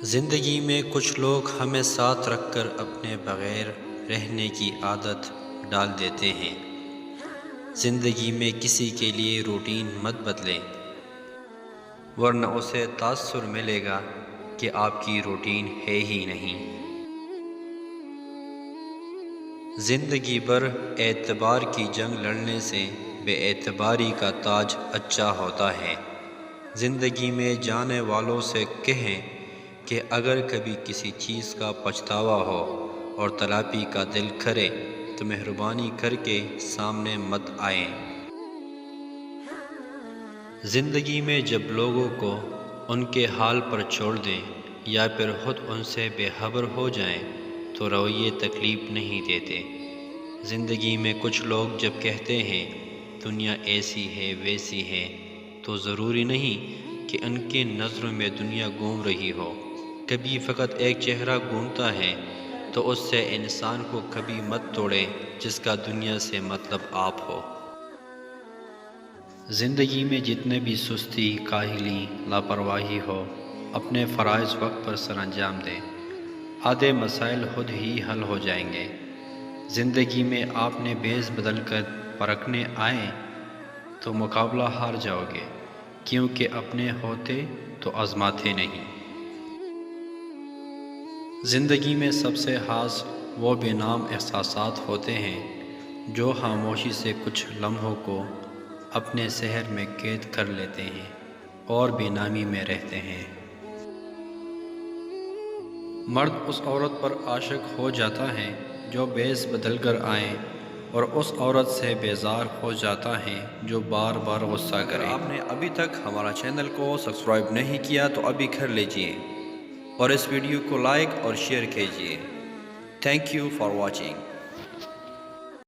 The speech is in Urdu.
زندگی میں کچھ لوگ ہمیں ساتھ رکھ کر اپنے بغیر رہنے کی عادت ڈال دیتے ہیں۔ زندگی میں کسی کے لیے روٹین مت بدلیں، ورنہ اسے تاثر ملے گا کہ آپ کی روٹین ہے ہی نہیں۔ زندگی بھر اعتبار کی جنگ لڑنے سے بے اعتباری کا تاج اچھا ہوتا ہے۔ زندگی میں جانے والوں سے کہیں کہ اگر کبھی کسی چیز کا پچھتاوا ہو اور تلافی کا دل کرے تو مہربانی کر کے سامنے مت آئیں۔ زندگی میں جب لوگوں کو ان کے حال پر چھوڑ دیں یا پھر خود ان سے بے خبر ہو جائیں تو رویے تکلیف نہیں دیتے۔ زندگی میں کچھ لوگ جب کہتے ہیں دنیا ایسی ہے ویسی ہے تو ضروری نہیں کہ ان کی نظروں میں دنیا گھوم رہی ہو۔ کبھی فقط ایک چہرہ گھومتا ہے تو اس سے انسان کو کبھی مت توڑے جس کا دنیا سے مطلب آپ ہو۔ زندگی میں جتنے بھی سستی، کاہلی، لاپرواہی ہو، اپنے فرائض وقت پر سر انجام دیں، آدھے مسائل خود ہی حل ہو جائیں گے۔ زندگی میں آپ نے بیس بدل کر پرکھنے آئیں تو مقابلہ ہار جاؤ گے، کیونکہ اپنے ہوتے تو آزماتے نہیں۔ زندگی میں سب سے خاص وہ بے نام احساسات ہوتے ہیں جو خاموشی سے کچھ لمحوں کو اپنے ذہن میں قید کر لیتے ہیں اور بے نامی میں رہتے ہیں۔ مرد اس عورت پر عاشق ہو جاتا ہے جو بیس بدل کر آئے اور اس عورت سے بیزار ہو جاتا ہے جو بار بار غصہ کرے۔ اگر آپ نے ابھی تک ہمارا چینل کو سبسکرائب نہیں کیا تو ابھی کر لیجئے اور اس ویڈیو کو لائک اور شیئر کیجئے۔ Thank you for watching.